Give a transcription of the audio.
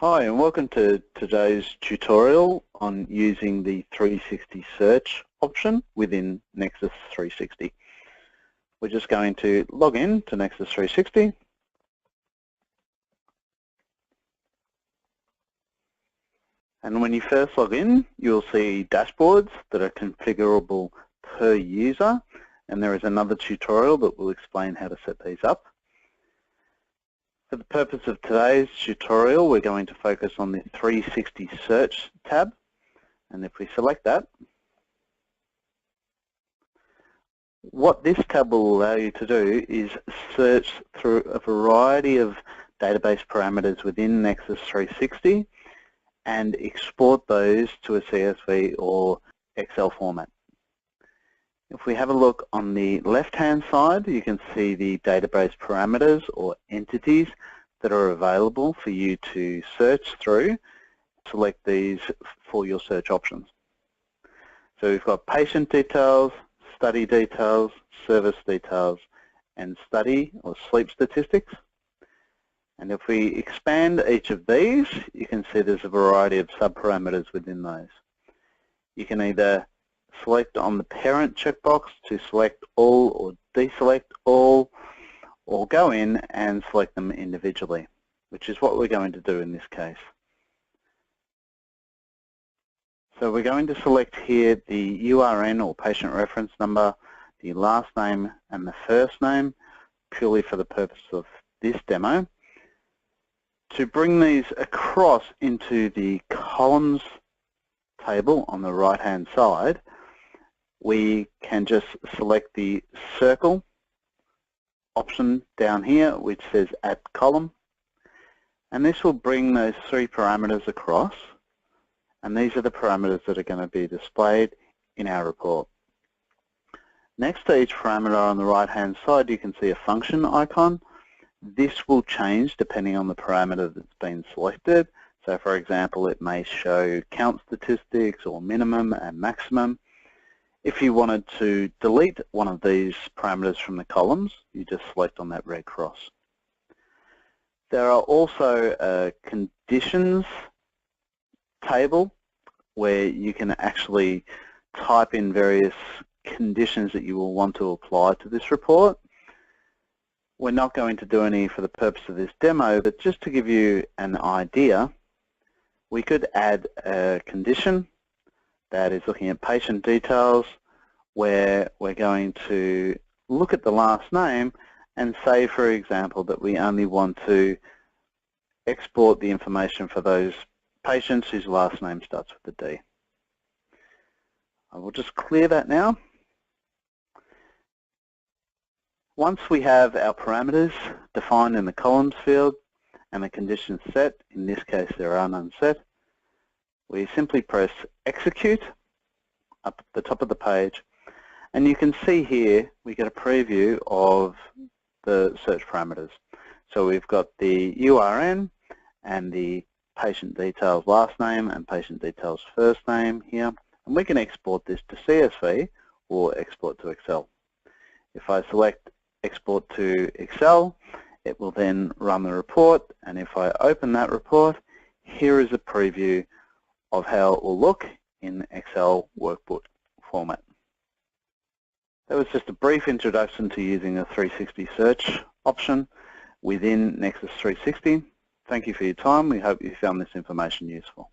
Hi and welcome to today's tutorial on using the 360 search option within Nexus 360. We're just going to log in to Nexus 360. And when you first log in, you'll see dashboards that are configurable per user, and there is another tutorial that will explain how to set these up. For the purpose of today's tutorial, we're going to focus on the 360 Search tab, and if we select that, what this tab will allow you to do is search through a variety of database parameters within Nexus 360 and export those to a CSV or Excel format. If we have a look on the left-hand side, you can see the database parameters or entities that are available for you to search through. Select these for your search options. So we've got patient details, study details, service details, and study or sleep statistics. And if we expand each of these, you can see there's a variety of sub-parameters within those. You can either select on the parent checkbox to select all or deselect all, or go in and select them individually, which is what we're going to do in this case. So we're going to select here the URN or patient reference number, the last name and the first name, purely for the purpose of this demo. To bring these across into the columns table on the right-hand side, we can just select the circle option down here which says Add Column, and this will bring those three parameters across, and these are the parameters that are going to be displayed in our report. Next to each parameter on the right-hand side, you can see a function icon. This will change depending on the parameter that's been selected. So for example, it may show count statistics or minimum and maximum. If you wanted to delete one of these parameters from the columns, you just select on that red cross. There are also a conditions table where you can actually type in various conditions that you will want to apply to this report. We're not going to do any for the purpose of this demo, but just to give you an idea, we could add a condition that is looking at patient details, where we're going to look at the last name and say, for example, that we only want to export the information for those patients whose last name starts with a D. I will just clear that now. Once we have our parameters defined in the columns field and the conditions set, in this case there are none set, we simply press execute up at the top of the page, and you can see here we get a preview of the search parameters. So we've got the URN and the patient details last name and patient details first name here, and we can export this to CSV or export to Excel. If I select export to Excel, it will then run the report, and if I open that report, here is a preview of how it will look in Excel workbook format. That was just a brief introduction to using the 360 search option within Nexus 360. Thank you for your time. We hope you found this information useful.